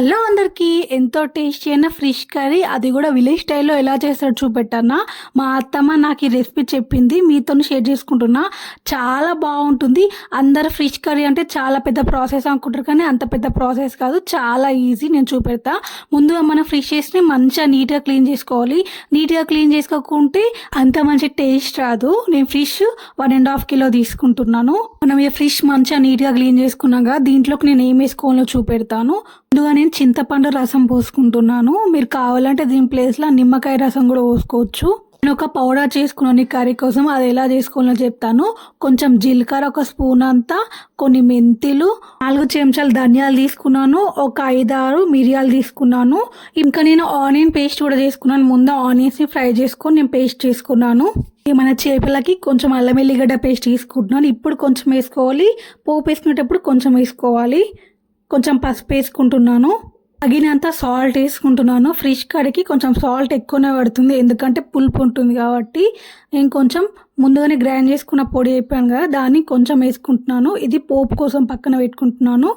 Hello అందరికీ. ఎంతో tasty అయిన ఫిష్ కర్రీ, అది కూడా విలేజ్ స్టైల్లో ఎలా చేస్తారో చూపెట్టానా. మా అత్తమ్మ నాకు ఈ రెసిపీ చెప్పింది, మీతో షేర్ చేసుకుంటున్నా. చాలా బాగుంటుంది. అందరు ఫిష్ కర్రీ అంటే చాలా పెద్ద ప్రాసెస్ అనుకుంటారు, కానీ అంత పెద్ద ప్రాసెస్ కాదు, చాలా ఈజీ. నేను చూపెడతా. ముందుగా మనం ఫిషెస్ని మంచిగా నీట్గా క్లీన్ చేసుకోవాలి. నీట్గా క్లీన్ చేసుకోకుంటే అంత మంచి టేస్ట్ రాదు. నేను ఫిష్ 1.5 కిలో తీసుకుంటున్నాను. మనం ఈ ఫిష్ మంచిగా నీట్గా క్లీన్ చేసుకున్నాక దీంట్లోకి నేను ఏం వేసుకోవాలో చూపెడతాను. ముందుగా నేను చింతపండు రసం పోసుకుంటున్నాను. మీరు కావాలంటే దీని ప్లేస్లో నిమ్మకాయ రసం కూడా పోసుకోవచ్చు. నేను ఒక పౌడర్ చేసుకున్నాను ఈ కర్రీ కోసం, అది ఎలా చేసుకోవాలో చెప్తాను. కొంచెం జీలకర్ర, ఒక స్పూన్ అంతా, కొన్ని మెంతులు, 4 చెంచాలు ధనియాలు తీసుకున్నాను, ఒక 5-6 మిరియాలు తీసుకున్నాను. ఇంకా నేను ఆనియన్ పేస్ట్ కూడా చేసుకున్నాను. ముందు ఆనియన్స్ని ఫ్రై చేసుకొని నేను పేస్ట్ చేసుకున్నాను. మన చేపలకి కొంచెం అల్లం వెల్లిగడ్డ పేస్ట్ తీసుకుంటున్నాను. ఇప్పుడు కొంచెం వేసుకోవాలి, పోపు వేసుకునేటప్పుడు కొంచెం వేసుకోవాలి. కొంచెం పసుపు వేసుకుంటున్నాను, తగినంత సాల్ట్ వేసుకుంటున్నాను. ఫిష్ కర్రీకి కొంచెం సాల్ట్ ఎక్కువనే పడుతుంది, ఎందుకంటే పులుపు ఉంటుంది కాబట్టి. నేను కొంచెం ముందుగానే గ్రైండ్ చేసుకున్న పొడి అయిపోయాను కదా, దాన్ని కొంచెం వేసుకుంటున్నాను. ఇది పోపు కోసం పక్కన పెట్టుకుంటున్నాను.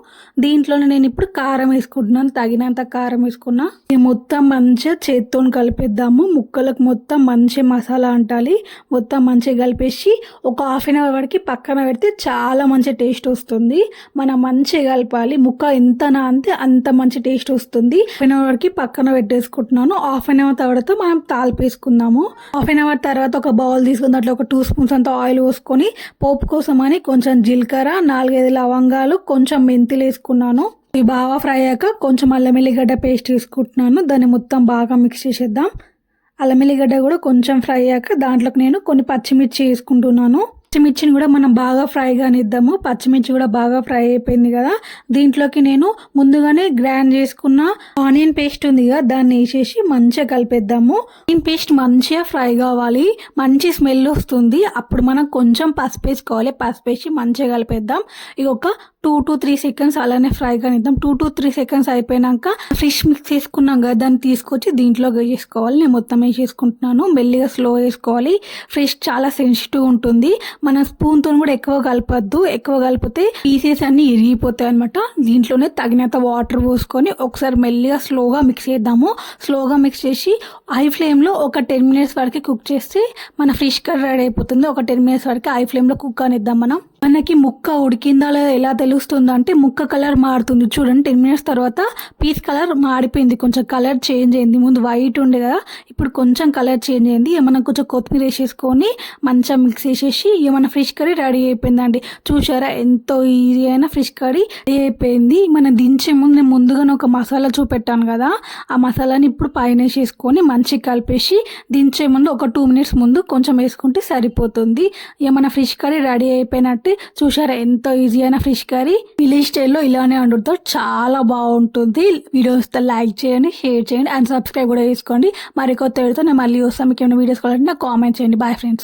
దీంట్లోనే నేను ఇప్పుడు కారం వేసుకుంటున్నాను, తగినంత కారం వేసుకున్నా. ఇది మొత్తం మంచిగా చేత్తో కలిపేద్దాము. ముక్కలకు మొత్తం మంచి మసాలా అంటాలి. మొత్తం మంచిగా కలిపేసి ఒక హాఫ్ అన్ అవర్ వరకు పక్కన పెడితే చాలా మంచి టేస్ట్ వస్తుంది. మనం మంచిగా కలపాలి. ముక్క ఎంత నానితే అంత మంచి టేస్ట్ వస్తుంది. హాఫ్ అన్ అవర్ వరకు పక్కన పెట్టేసుకుంటున్నాను. హాఫ్ అన్ అవర్ తర్వాత మనం తాలింపు వేసుకుందాము. హాఫ్ అన్ అవర్ తర్వాత ఒక బౌల్ తీసుకుని దాంట్లో ఒక 2 స్పూన్స్ అంత ఆయిల్ పోసుకొని పోపు కోసం అని కొంచెం జీలకర్ర, 4-5 లవంగాలు, కొంచెం మెంతులు వేసుకున్నాను. ఇవి బాగా ఫ్రై అయ్యాక కొంచెం అల్లం వెల్లిగడ్డ పేస్ట్ వేసుకుంటున్నాను. దాన్ని మొత్తం బాగా మిక్స్ చేసేద్దాం. అల్లం వెల్లిగడ్డ కూడా కొంచెం ఫ్రై అయ్యాక దాంట్లోకి నేను కొన్ని పచ్చిమిర్చి వేసుకుంటున్నాను. పచ్చిమిర్చిని కూడా మనం బాగా ఫ్రై కానిద్దాము. పచ్చిమిర్చి కూడా బాగా ఫ్రై అయిపోయింది కదా, దీంట్లోకి నేను ముందుగానే గ్రైండ్ చేసుకున్న ఆనియన్ పేస్ట్ ఉంది కదా, దాన్ని వేసేసి మంచిగా కలిపేద్దాము. ఆనియన్ పేస్ట్ మంచిగా ఫ్రై కావాలి, మంచి స్మెల్ వస్తుంది. అప్పుడు మనం కొంచెం పసుపు వేసుకోవాలి. పసుపు వేసి మంచిగా కలిపేద్దాం. ఇక ఒక 2 to 3 సెకండ్స్ అలానే ఫ్రై కానిద్దాం. 2 to 3 సెకండ్స్ అయిపోయినాక ఫిష్ మిక్స్ చేసుకున్నాం కదా, దాన్ని తీసుకొచ్చి దీంట్లో వేసుకోవాలి. నేను మొత్తం వేసేసుకుంటున్నాను. మెల్లిగా స్లో వేసుకోవాలి. ఫిష్ చాలా సెన్సిటివ్ ఉంటుంది. మన స్పూన్తో కూడా ఎక్కువ కలపద్దు. ఎక్కువ కలిపితే పీసెస్ అన్ని ఇరిగిపోతాయి అనమాట. దీంట్లోనే తగినంత వాటర్ పోసుకొని ఒకసారి మెల్లిగా స్లోగా మిక్స్ చేద్దాము. స్లోగా మిక్స్ చేసి హై ఫ్లేమ్లో ఒక 10 మినిట్స్ వరకు కుక్ చేస్తే మన ఫిష్ కర్రీ రెడీ అయిపోతుంది. ఒక 10 మినిట్స్ వరకు హై ఫ్లేమ్లో కుక్ అనిద్దాం. మనకి ముక్క ఉడికిందా లేదా ఎలా తెలుస్తుంది అంటే ముక్క కలర్ మారుతుంది. చూడండి, 10 మినిట్స్ తర్వాత పీస్ కలర్ మారిపోయింది, కొంచెం కలర్ చేంజ్ అయింది. ముందు వైట్ ఉండే కదా, ఇప్పుడు కొంచెం కలర్ చేంజ్ అయింది. మనం కొంచెం కొత్తిమీర వేసేసుకొని మంచిగా మిక్స్ చేసేసి మన ఫిష్ కర్రీ రెడీ అయిపోయిందండి. చూసారా, ఎంతో ఈజీ అయిన ఫిష్ కర్రీ రెడీ అయిపోయింది. మనం దించే ముందు నేను ముందుగానే ఒక మసాలా చూపెట్టాను కదా, ఆ మసాలాని ఇప్పుడు పైన వేసేసుకొని మంచిగా కలిపేసి దించే ముందు ఒక 2 మినిట్స్ ముందు కొంచెం వేసుకుంటే సరిపోతుంది. మన ఫిష్ కర్రీ రెడీ అయిపోయినట్టు. చూసారా, ఎంతో ఈజీ అయిన ఫిష్ కర్రీ. విలేజ్ స్టైల్లో ఇలానే వండుతారు, చాలా బాగుంటుంది. వీడియోస్ లైక్ చేయండి, షేర్ చేయండి అండ్ సబ్స్క్రైబ్ కూడా చేసుకోండి. మరి కొత్త వీడియోతో నేను మళ్ళీ వస్తాను. మీకు ఏమైనా వీడియోస్ కావాలంటే నాకు కామెంట్ చేయండి. Bye friends.